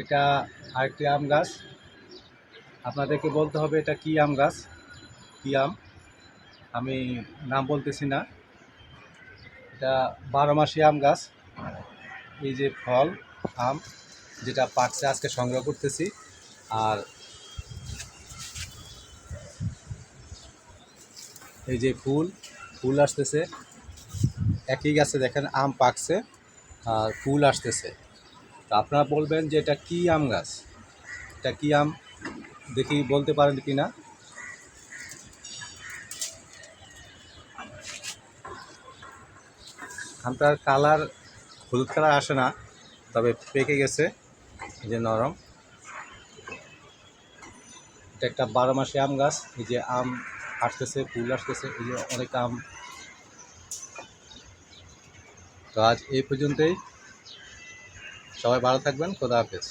এটা আরেকটি আম গাছ। আপনাদেরকে বলতে হবে এটা কি আম গাছ, কি আম। আমি নাম বলতেছি না। এটা 12 মাসি আম গাছ। এই যে ফল আম যেটা পাকছে আজকে সংগ্রহ করতেছি। আর এই যে ফুল আসতেছে। একই গাছে দেখেন আম পাকছে আর ফুল আসতেছে। তো আপনারা বলবেন যে এটা কি আম গাছ, এটা কি আম, দেখি বলতে পারেন কি না। আমটার কালার হলুদ কালার আসে না, তবে পেকে গেছে, এই যে নরম। এটা একটা 12 মাসি আম গাছ। এই যে আম আসতেছে, ফুল আসতেছে, এই যে অনেক আম। তো আজ এই পর্যন্তই। সবাই ভালো থাকবেন। খোদা হাফেজ।